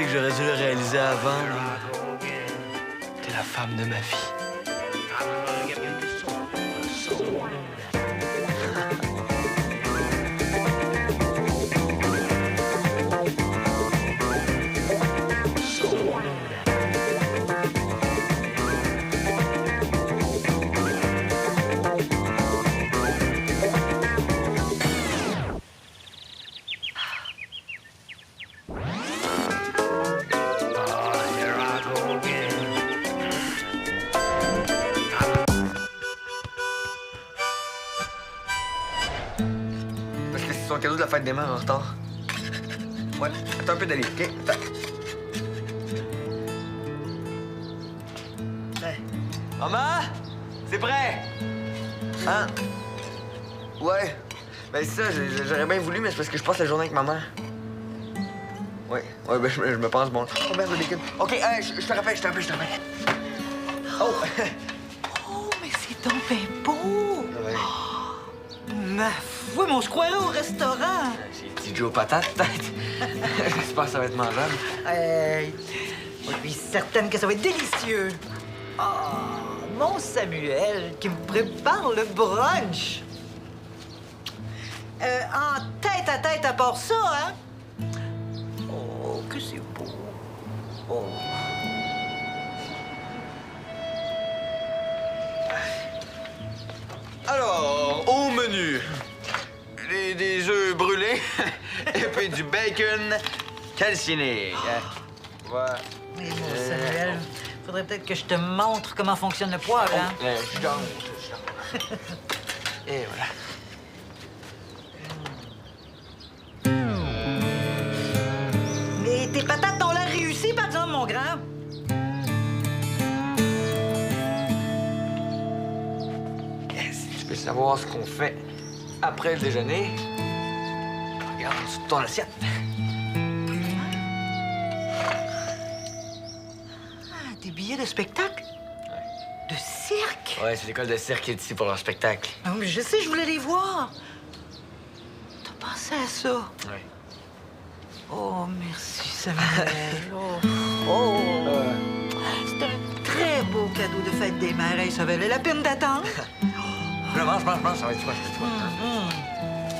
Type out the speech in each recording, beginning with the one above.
que j'aurais dû le réaliser avant, mais... T'es la femme de ma vie. C'est son cadeau de la fête des mères en retard. Ouais, attends un peu d'aller, OK? Attends. Hey. Maman? C'est prêt? Hein? Ouais. Ben c'est ça, j'aurais bien voulu, mais c'est parce que je passe la journée avec ma mère. Ouais, ben je me pense bon. Oh merde, le bacon. OK, je te rappelle. Oh! Oh, mais c'est donc bien beau! Ouais. Ma foi, mais on se croirait au restaurant! C'est petit Joe patate, peut-être. J'espère que ça va être mangeable. Hey, je suis certaine que ça va être délicieux. Oh, mon Samuel qui me prépare le brunch. En tête à tête à part ça, hein? Oh, que c'est beau. Oh. Alors, au menu, des œufs brûlés et puis du bacon calciné. Ouais. Mais mon Samuel, faudrait peut-être que je te montre comment fonctionne le poêle, hein? Je dors. Et voilà. Mais tes patates ont l'air réussies, par exemple, mon grand. Yes, tu veux savoir ce qu'on fait après le déjeuner? Regarde sur ton assiette. Ah, des billets de spectacle? De cirque? Ouais, c'est l'école de cirque qui est ici pour leur spectacle. Ah, mais je sais, je voulais les voir. T'as pensé à ça? Ouais. Oh, merci, Samuel. Oh. C'est un très beau cadeau de fête des mères. Hey, ça valait la peine d'attendre. Je mange, ça va être toi,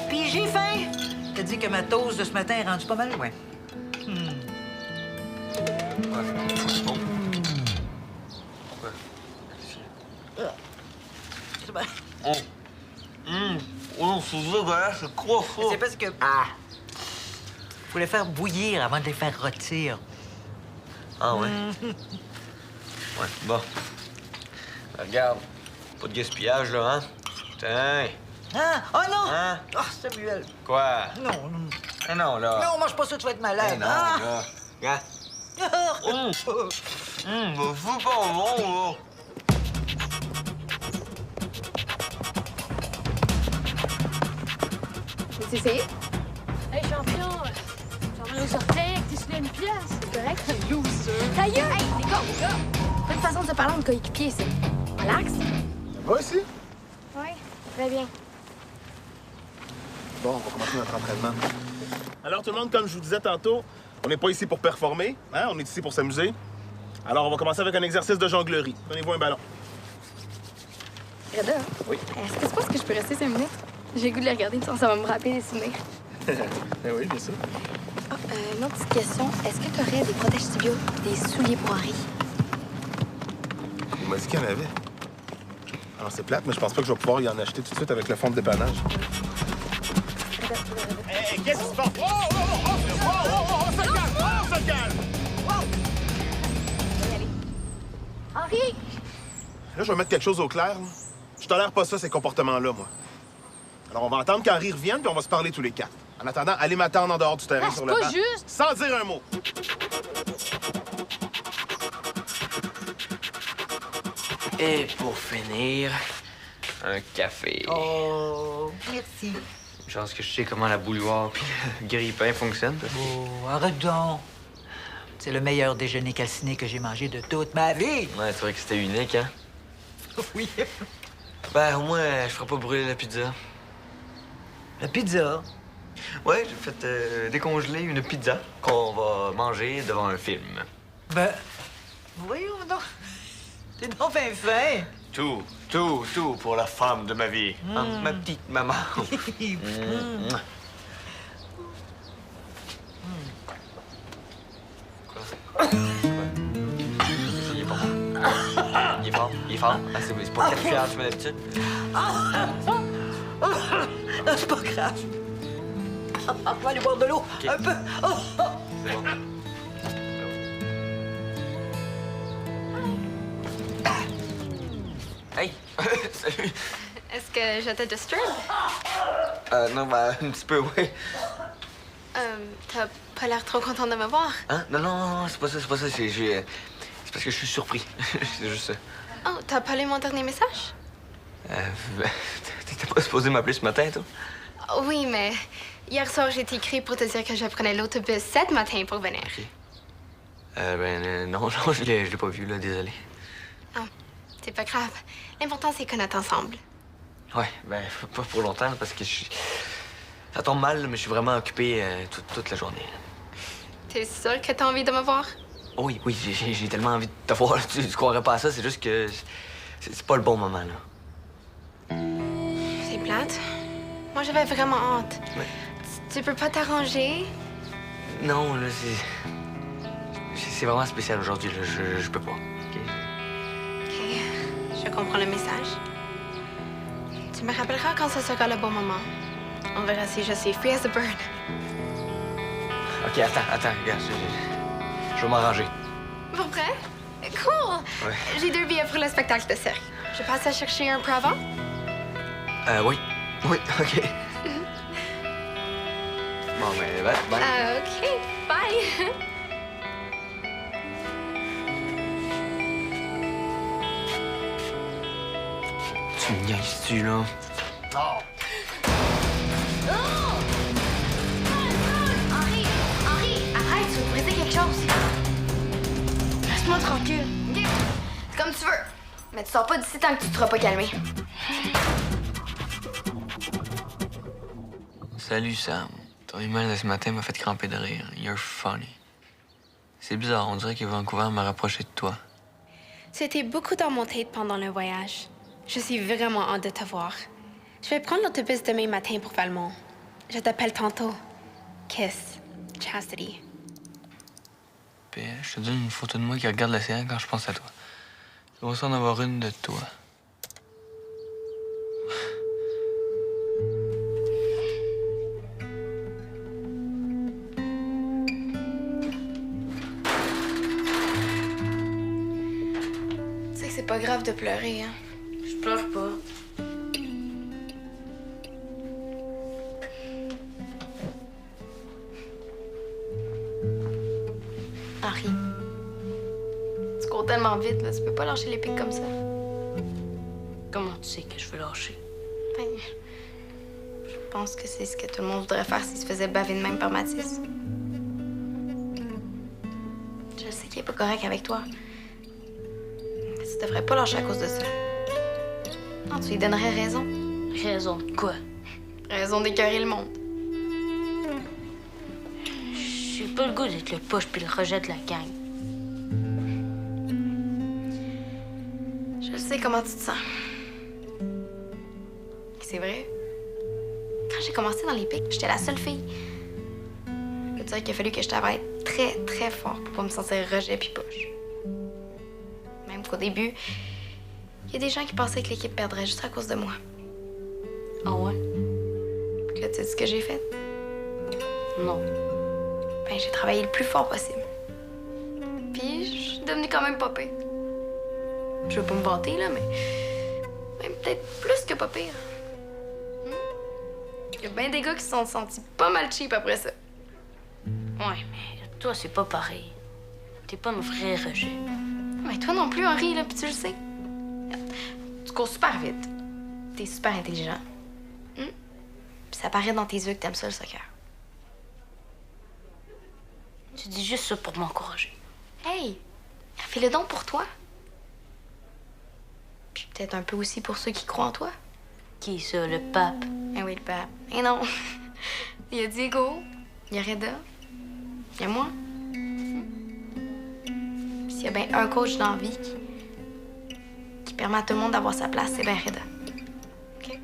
Puis j'ai faim. T'as dit que ma toast de ce matin est rendue pas mal loin. C'est bon. C'est bien. Oh, c'est dégueulasse, c'est quoi ça? C'est parce que... Ah! Faut les faire bouillir avant de les faire rôtir. Ah ouais? Ouais, bon. Regarde, pas de gaspillage, là, hein? Tiens. Ah! Oh non! Hein? Oh, Samuel. Quoi? Non, non. Ah non, là. Non, mange pas ça, tu vas être malade. Eh non, Ah! là. Regarde. Mais c'est pas bon, là. C'est essayé? Hey, champion! J'en ai au sortir, t'es sur une pièce. C'est correct? Loser! Ta gueule! Hey, les gars, les gars! Pas une façon de se parler entre coéquipiers, c'est... Relax? Ça va ici? Oui, très bien. Bon, on va commencer notre entraînement. Alors tout le monde, comme je vous disais tantôt, on n'est pas ici pour performer, hein? On est ici pour s'amuser. Alors on va commencer avec un exercice de jonglerie. Donnez-vous un ballon. Reda? Oui? Est-ce que tu penses que je peux rester 5 minutes? J'ai le goût de les regarder, ça va me rappeler des souvenirs. Eh oui, bien sûr. Ah, une autre petite question. Est-ce que tu aurais des protèges tibiaux et des souliers poirés? Il m'a dit qu'il y en avait. Alors c'est plate, mais je pense pas que je vais pouvoir y en acheter tout de suite avec le fond de dépannage. Reda, Reda. Hey, qu'est-ce qui se passe? Oh, ça se calme! Oh, ça se calme! Je vais y aller. Henri! Là, je vais mettre quelque chose au clair. Là. Je tolère pas ça, ces comportements-là, moi. Alors, on va attendre qu'Henri revienne, puis on va se parler tous les quatre. En attendant, allez m'attendre en dehors du terrain Ah, sur c'est le pas banc. juste. Sans dire un mot. Et pour finir, un café. Oh, merci. Une chance que je sais comment la bouilloire puis le grille-pain fonctionnent. Oh, arrête donc. C'est le meilleur déjeuner calciné que j'ai mangé de toute ma vie. Ouais, c'est vrai que c'était unique, hein? Oui. Ben, au moins, je ferai pas brûler la pizza. La pizza. Ouais, j'ai fait décongeler une pizza qu'on va manger devant un film. Ben, voyons donc. T'es donc bien fin. Tout pour la femme de ma vie. Ah, ma petite maman. Il est pas bon. Il est fort. Ah, c'est pas 4 cuillères comme d'habitude. Ah, c'est pas grave. On va aller boire de l'eau. Ok. Un peu. Oh, oh. C'est bon. Hey! Salut! Est-ce que je te disturbe? Non, ben, un petit peu, oui. T'as pas l'air trop content de me voir. Hein? Non, c'est pas ça. C'est parce que je suis surpris. C'est juste ça. Oh, t'as pas lu mon dernier message? Ben, t'étais pas supposé m'appeler ce matin, toi? Oui, mais hier soir, j'ai écrit pour te dire que je prenais l'autobus 7 matin pour venir. OK. Non, je l'ai pas vu, là, désolé. Oh, c'est pas grave. L'important, c'est qu'on est ensemble. Ouais, ben, pas pour longtemps, parce que ça tombe mal, mais je suis vraiment occupé toute la journée. T'es sûr que t'as envie de me voir? Oh oui, j'ai tellement envie de te voir. Tu croirais pas à ça, c'est juste que c'est pas le bon moment, là. C'est plate. Moi, j'avais vraiment hâte. Mais Tu peux pas t'arranger? non, là, c'est vraiment spécial aujourd'hui, là. Je peux pas. OK? OK, je comprends le message. Tu me rappelleras quand ce sera le bon moment. On verra si je suis free as a bird. OK, attends, regarde, je vais m'arranger. Pour vrai? Cool! Ouais. J'ai 2 billets pour le spectacle de cirque. Je passe à chercher un peu avant? Oui, OK. Bon, ben, bye. OK, bye! Tu me niaises-tu, là? Henri, arrête, tu veux briser quelque chose. Laisse-moi tranquille. OK? C'est comme tu veux. Mais tu sors pas d'ici tant que tu te seras pas calmé. Salut, Sam. Ton email de ce matin m'a fait cramper de rire. You're funny. C'est bizarre, on dirait que Vancouver m'a rapproché de toi. C'était beaucoup dans mon tête pendant le voyage. Je suis vraiment hâte de te voir. Je vais prendre l'autobus demain matin pour Valmont. Je t'appelle tantôt. Kiss. Chastity. Puis, je te donne une photo de moi qui regarde l'océan quand je pense à toi. Tu vas aussi en avoir une de toi. Tu sais que c'est pas grave de pleurer, hein? Je pleure pas. Henri. Tu cours tellement vite, là. Tu peux pas lâcher les pics comme ça. Comment tu sais que je veux lâcher? Ben, je pense que c'est ce que tout le monde voudrait faire s'il se faisait baver de même par Mathis. Je sais qu'il est pas correct avec toi. Mais tu devrais pas lâcher à cause de ça. Non, tu lui donnerais raison. Raison de quoi? Raison d'écœurer le monde. J'ai pas le goût d'être le poche puis le rejet de la gang. Je sais comment tu te sens. C'est vrai. Quand j'ai commencé dans les pics, j'étais la seule fille. Je veux dire qu'il a fallu que je travaille très, très fort pour pas me sentir rejet puis poche. Même qu'au début, il y a des gens qui pensaient que l'équipe perdrait juste à cause de moi. Ah ouais? Puis là, tu sais ce que j'ai fait? Non. Ben, j'ai travaillé le plus fort possible. Puis, je suis devenue quand même pas pire. Je veux pas me vanter, là, mais... Même peut-être plus que pas pire. Il y a bien des gars qui se sont sentis pas mal cheap après ça. Ouais, mais toi, c'est pas pareil. T'es pas mon vrai rejet. Mais toi non plus, Henri, là, puis tu le sais. Tu cours super vite. T'es super intelligent. Puis ça paraît dans tes yeux que t'aimes ça, le soccer. Tu dis juste ça pour m'encourager. Hey! Fais-le donc pour toi. Puis peut-être un peu aussi pour ceux qui croient en toi. Qui ça, le pape? Eh oui, le pape. Eh non. Il y a Diego, il y a Reda, il y a moi. Puis s'il y a bien un coach dans la vie qui permet à tout le monde d'avoir sa place, c'est bien Reda. OK?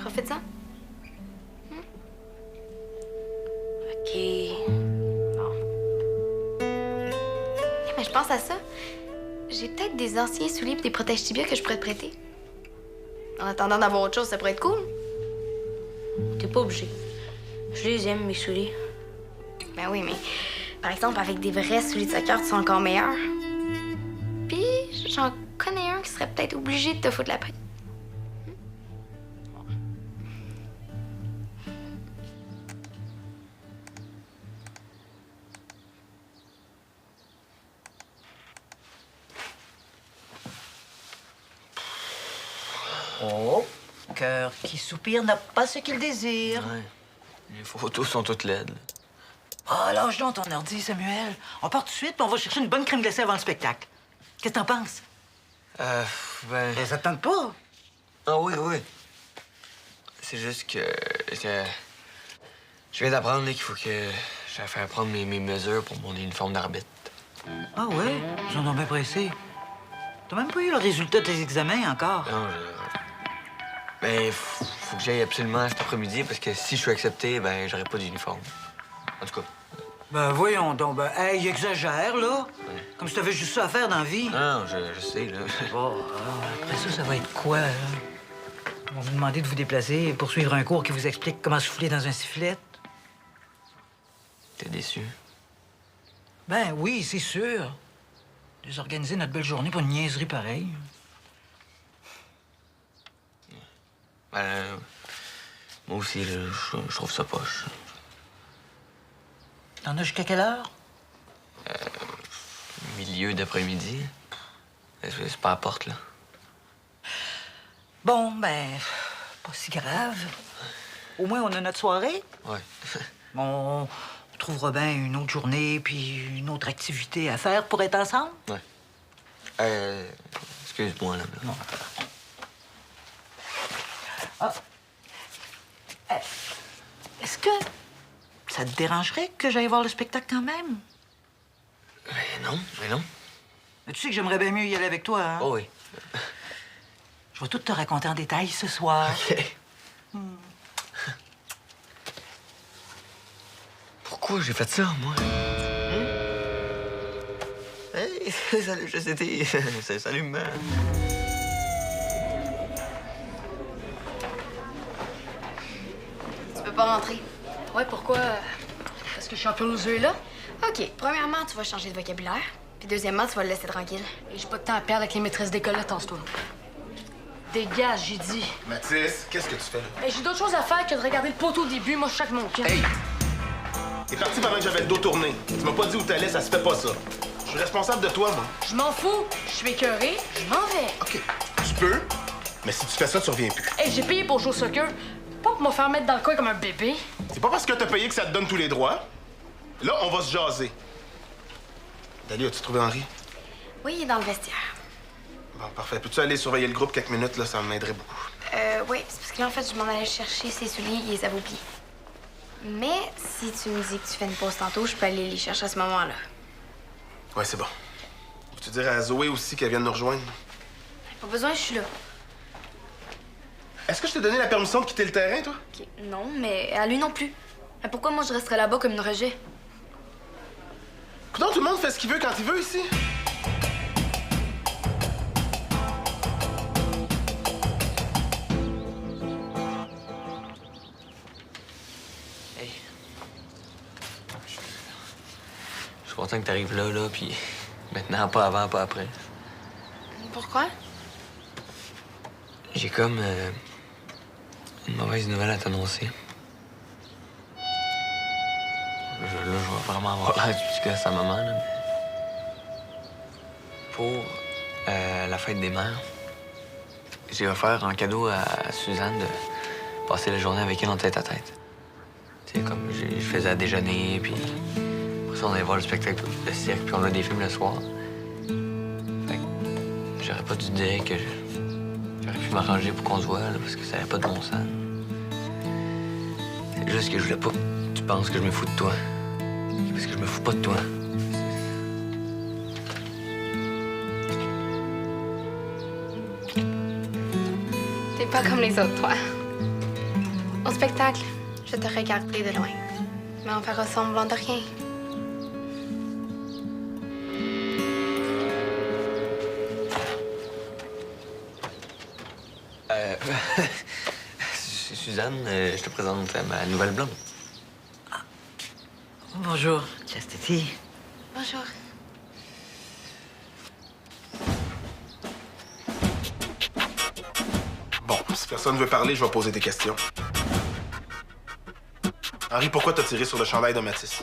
Profite-en. OK. Bon. Eh, mais je pense à ça. J'ai peut-être des anciens souliers et des protège-tibias que je pourrais te prêter. En attendant d'avoir autre chose, ça pourrait être cool. T'es pas obligé. Je les aime, mes souliers. Ben oui, mais par exemple, avec des vrais souliers de soccer, tu sont encore meilleurs. Puis, j'en connais un qui serait peut-être obligé de te foutre la paix. Oh, cœur qui soupire n'a pas ce qu'il désire. Ouais. Les photos sont toutes laides. Là. Ah, lâche donc ton ordi, Samuel. On part tout de suite, puis on va chercher une bonne crème glacée avant le spectacle. Qu'est-ce que t'en penses? Ben... Ça te tente pas? Ah oui, oui. C'est juste que... Je viens d'apprendre là, qu'il faut que j'aille faire prendre mes mesures pour mon uniforme d'arbitre. Ah ouais? Ils sont donc bien pressés. T'as même pas eu le résultat de tes examens encore. Non, Ben, faut que j'aille absolument cet après-midi parce que si je suis accepté, ben, j'aurai pas d'uniforme. En tout cas. Ben voyons donc, ben, hey, il exagère, là. Ouais. Comme si t'avais juste ça à faire dans la vie. Non, je sais, là. Oh, après ça va être quoi, là? Ils vont vous demander de vous déplacer pour suivre un cours qui vous explique comment souffler dans un sifflet. T'es déçu? Ben oui, c'est sûr. Désorganiser notre belle journée pour une niaiserie pareille. Ben, moi aussi, là, je trouve ça poche. T'en as jusqu'à quelle heure? Milieu d'après-midi. C'est pas à la porte, là. Bon, ben, pas si grave. Au moins, on a notre soirée. Ouais. On trouvera bien une autre journée puis une autre activité à faire pour être ensemble. Ouais. Excuse-moi, là. Non. Ah. Est-ce que ça te dérangerait que j'aille voir le spectacle quand même? Mais non. Mais tu sais que j'aimerais bien mieux y aller avec toi, hein? Oh oui. Je vais tout te raconter en détail ce soir. OK. Pourquoi j'ai fait ça, moi? Hey, salut, c'était... Salut, maman. Tu peux pas rentrer. Ouais, pourquoi? Parce que je suis un peu loser, là? OK. Premièrement, tu vas changer de vocabulaire. Puis deuxièmement, tu vas le laisser tranquille. Et j'ai pas de temps à perdre avec les maîtresses d'école, là, tasse-toi. Dégage, j'ai dit. Mathis, qu'est-ce que tu fais là? Et j'ai d'autres choses à faire que de regarder le poteau au début. Moi, je chaque mon camp. Hey! T'es parti pendant que j'avais le dos tourné. Tu m'as pas dit où t'allais, ça se fait pas ça. Je suis responsable de toi, moi. Je m'en fous. Je suis écœurée. Je m'en vais. OK. Tu peux, mais si tu fais ça, tu reviens plus. Hey, j'ai payé pour jouer au soccer. Pas pour me faire mettre dans le coin comme un bébé. C'est pas parce que t'as payé que ça te donne tous les droits. Là, on va se jaser. Dali, as-tu trouvé Henri? Oui, il est dans le vestiaire. Bon, parfait. Peux-tu aller surveiller le groupe quelques minutes, là? Ça m'aiderait beaucoup. Oui, c'est parce que là, en fait, je m'en allais chercher ses souliers, il les avait oubliés. Mais si tu me dis que tu fais une pause tantôt, je peux aller les chercher à ce moment-là. Ouais, c'est bon. Peux-tu dire à Zoé aussi qu'elle vienne nous rejoindre? Pas besoin, je suis là. Est-ce que je t'ai donné la permission de quitter le terrain, toi? OK. Non, mais à lui non plus. Mais pourquoi moi je resterais là-bas comme une rejet? Pourtant, tout le monde fait ce qu'il veut quand il veut ici. Hey. Je suis content que t'arrives là, puis maintenant, pas avant, pas après. Pourquoi? J'ai comme une mauvaise nouvelle à t'annoncer. Là, je vais vraiment avoir l'air du petit gars à sa maman, là, mais... Pour la fête des mères, j'ai offert un cadeau à Suzanne de passer la journée avec elle en tête-à-tête. Tu sais, comme je faisais à déjeuner, puis après ça, on allait voir le spectacle de cirque, puis on a des films le soir. Fait que j'aurais pas dû dire que j'aurais pu m'arranger pour qu'on se voit, là, parce que ça n'avait pas de bon sens. C'est juste juste que je voulais pas que tu penses que je me fous de toi. Parce que je me fous pas de toi. T'es pas comme les autres, toi. Au spectacle, je vais te regarder de loin. Mais on fera semblant de rien. Suzanne, je te présente ma nouvelle blonde. Bonjour, Chastity. Bonjour. Bon, si personne veut parler, je vais poser des questions. Henri, pourquoi t'as tiré sur le chandail de Mathis?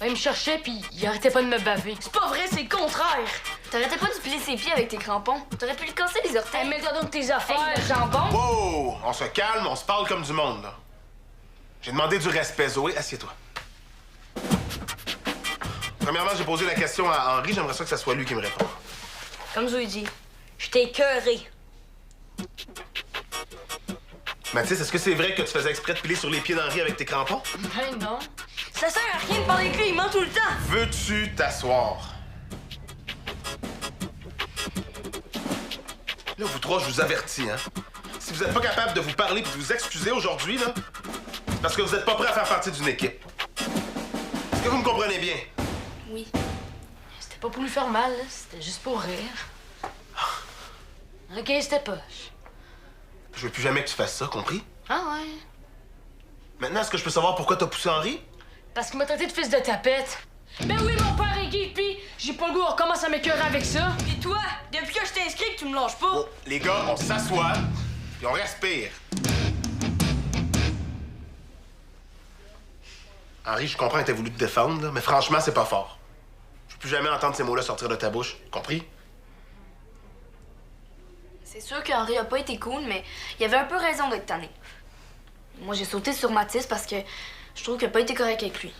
Il me cherchait, puis il arrêtait pas de me baver. C'est pas vrai, c'est le contraire! T'arrêtais pas de plier ses pieds avec tes crampons. T'aurais pu lui casser les orteils. Hey, mets-toi donc tes affaires. Hey, le jambon! Wow! On se calme, on se parle comme du monde, là. J'ai demandé du respect, Zoé. Assieds-toi. Premièrement, j'ai posé la question à Henri. J'aimerais ça que ça soit lui qui me réponde. Comme Zoé dit, je t'ai écœuré. Mathis, est-ce que c'est vrai que tu faisais exprès de piler sur les pieds d'Henri avec tes crampons? Ben non. Ça sert à rien de parler avec lui, il ment tout le temps! Veux-tu t'asseoir? Là, vous trois, je vous avertis, hein. Si vous n'êtes pas capable de vous parler et de vous excuser aujourd'hui, là, c'est parce que vous n'êtes pas prêt à faire partie d'une équipe. Est-ce que vous me comprenez bien? Oui. C'était pas pour lui faire mal, là. C'était juste pour rire. OK, c'était poche. Je veux plus jamais que tu fasses ça, compris? Ah ouais? Maintenant, est-ce que je peux savoir pourquoi t'as poussé Henri? Parce qu'il m'a traité de fils de tapette. Ben oui, mon père est gay, pis j'ai pas le goût, on recommence à m'écœurer avec ça. Pis toi, depuis que je t'ai inscrit, que tu me lâches pas! Bon, les gars, on s'assoit et on respire. Henri, je comprends que t'as voulu te défendre, là, mais franchement, c'est pas fort. Je veux plus jamais entendre ces mots-là sortir de ta bouche. Compris? C'est sûr qu'Henri a pas été cool, mais il avait un peu raison d'être tanné. Moi, j'ai sauté sur Mathis parce que je trouve qu'il a pas été correct avec lui.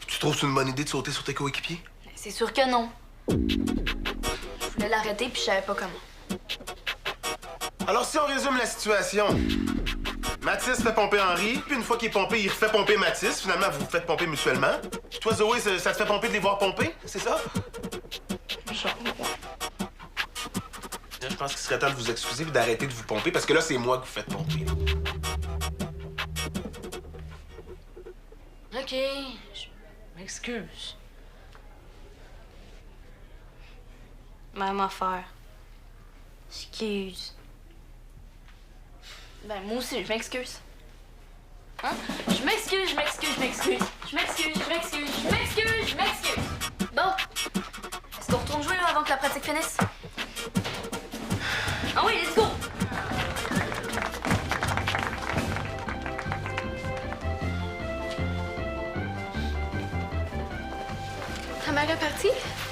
Tu trouves que c'est une bonne idée de sauter sur tes coéquipiers? C'est sûr que non. Je voulais l'arrêter, puis je savais pas comment. Alors, si on résume la situation, Mathis fait pomper Henri, puis une fois qu'il est pompé, il refait pomper Mathis. Finalement, vous vous faites pomper mutuellement. Puis toi, Zoé, ça te fait pomper de les voir pomper, c'est ça? Genre, Je pense qu'il serait temps de vous excuser et d'arrêter de vous pomper, parce que là, c'est moi que vous faites pomper. OK, je m'excuse. même affaire. Excuse. Ben, moi aussi, je m'excuse. Hein? Je m'excuse, je m'excuse, je m'excuse. Je m'excuse, je m'excuse, je m'excuse, je m'excuse. Bon. Est-ce qu'on retourne jouer là, avant que la pratique finisse? Ah oui, let's go! Ta mère est partie?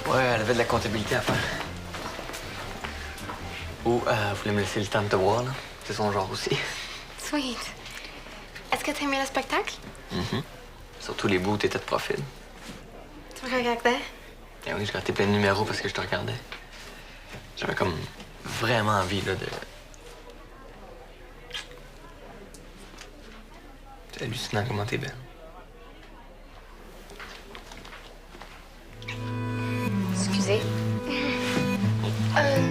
Ouais, elle avait de la comptabilité à faire. Ou elle voulait me laisser le temps de te voir, là. C'est son genre aussi. Sweet. Est-ce que t'as aimé le spectacle? Surtout les bouts où t'étais de profil. Tu me regardais? Et oui, je grattais plein de numéros parce que je te regardais. J'avais comme vraiment envie, là, de... C'est hallucinant comment t'es belle. Excusez.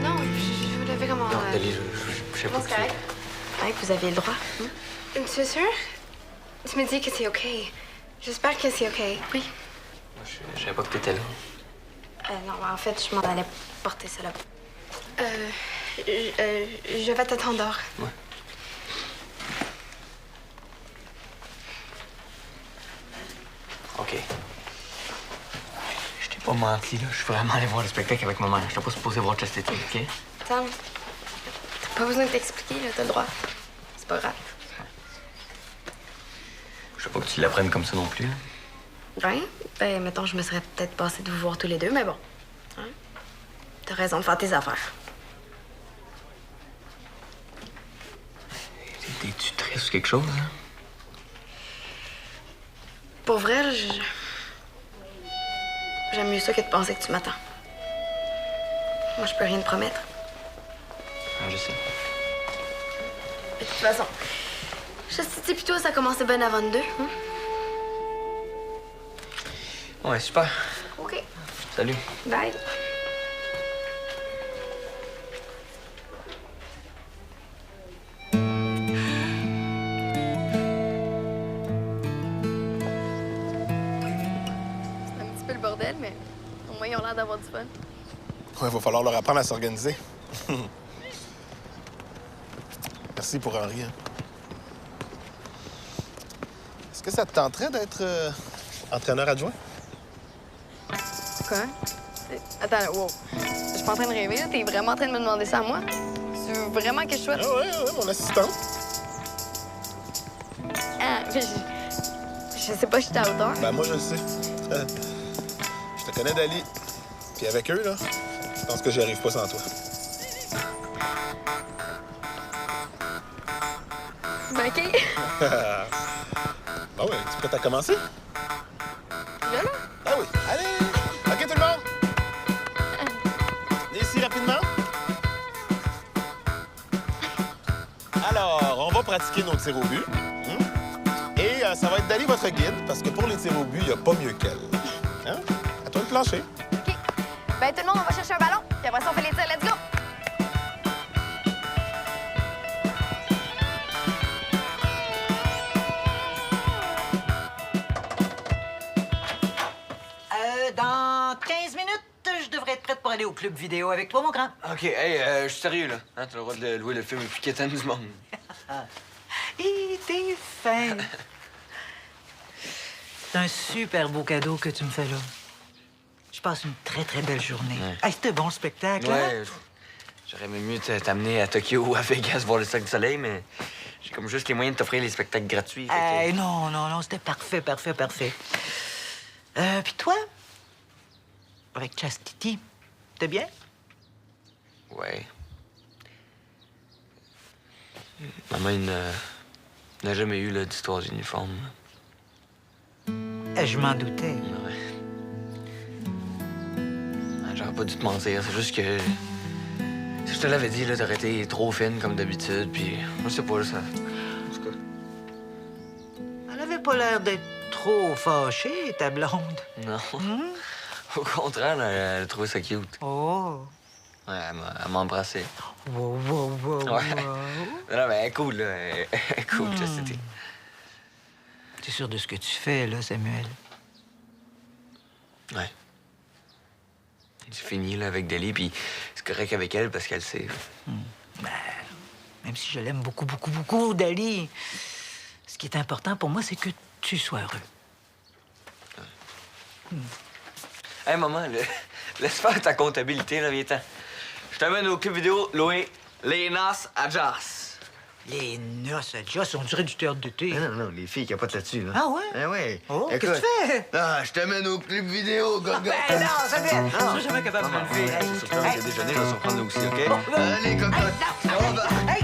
Non, je vous l'avais comment... Non, Dali, je sais pas. Bon, c'est correct. Ouais, vous avez le droit. Tu es sûre? Tu me dis que c'est OK. J'espère que c'est OK. Oui. Je savais pas que t'étais là. Non, en fait, je m'en allais porter ça là. Je vais t'attendre dehors. Ouais. OK. Je t'ai pas menti, là. Je suis vraiment allé voir le spectacle avec ma mère. Je t'ai pas supposé voir Chastity, OK? Tom, t'as pas besoin de t'expliquer, là. T'as le droit. C'est pas grave. Je sais pas que tu l'apprennes comme ça non plus, là. Ouais? Ben, mettons, je me serais peut-être passé de vous voir tous les deux, mais bon. Hein? T'as raison de faire tes affaires. T'es-tu triste ou quelque chose, hein? Pour vrai, j'aime mieux ça que de penser que tu m'attends. Moi, je peux rien te promettre. Ah, je sais. De toute façon, Chastity pis toi, ça commençait bien avant nous deux. Hein? Ouais, super. OK. Salut. Bye. C'est un petit peu le bordel, mais au moins, ils ont l'air d'avoir du fun. Ouais, va falloir leur apprendre à s'organiser. Merci pour Henri. Hein. Est-ce que ça te tenterait d'être entraîneur adjoint? Quoi? Attends, wow. Je suis pas en train de rêver, là. T'es vraiment en train de me demander ça à moi? Tu veux vraiment que je sois... Ah ouais, mon assistante. Ah, mais je sais pas si j'étais à hauteur. Ben, moi, je le sais. Je te connais, Dali. Puis avec eux, là, je pense que j'y arrive pas sans toi. Ben, OK. Bon, ouais, tu es prête à commencer? Là, là? Ah oui. Allez! OK, tout le monde! Venez ici rapidement. Alors, on va pratiquer nos tirs au but. Et ça va être Dali, votre guide, parce que pour les tirs au but, il n'y a pas mieux qu'elle. Hein? À toi de plancher. OK. Ben, tout le monde, on va chercher un ballon. Puis après ça, on fait les tirs. Let's go! Dans 15 minutes, je devrais être prête pour aller au club vidéo avec toi, mon grand. OK, hey, je suis sérieux, là. Hein, t'as le droit de louer le film le plus quétaine du monde. Hé, t'es fin. C'est un super beau cadeau que tu me fais là. Je passe une très, très belle journée. Ouais. Hey, c'était bon le spectacle, hein? Ouais, j'aurais même mieux t'amener à Tokyo ou à Vegas voir le Cirque du Soleil, mais j'ai comme juste les moyens de t'offrir les spectacles gratuits. Hey, non, c'était parfait. Puis toi? Avec Chastity, t'es bien? Ouais. Maman, il n'a jamais eu là, d'histoire d'uniforme. Je m'en doutais. Ouais. J'aurais pas dû te mentir, c'est juste que... Si je te l'avais dit, là, t'aurais été trop fine comme d'habitude, puis je sais pas, là, ça... En tout cas... Elle avait pas l'air d'être trop fâchée, ta blonde. Non. Au contraire, là, elle a trouvé ça cute. Oh. Ouais, elle m'a embrassé. Wow. Ouais. Non, mais elle est cool, là. Elle est cool, Chastity. T'es sûr de ce que tu fais, là, Samuel? Ouais. C'est fini, là, avec Dali, puis c'est correct avec elle parce qu'elle sait. Ben, même si je l'aime beaucoup, Dali, ce qui est important pour moi, c'est que tu sois heureux. Hey, maman, laisse faire ta comptabilité, là, viens-t'en. Je t'amène au club vidéo louer Les Noces à Joss. Les noces à Joss, on dirait du théâtre d'été. Non, les filles capotent là-dessus, là. Ah ouais? Ah ouais. Oh, Écoute, qu'est-ce que tu fais? Ah, je t'amène au club vidéo, gogo. Ben non, Samuel, je serais jamais capable de me le faire. Surtout avec le déjeuner, on va s'en prendre là aussi, OK? Allez, cocotte. On va. Hey,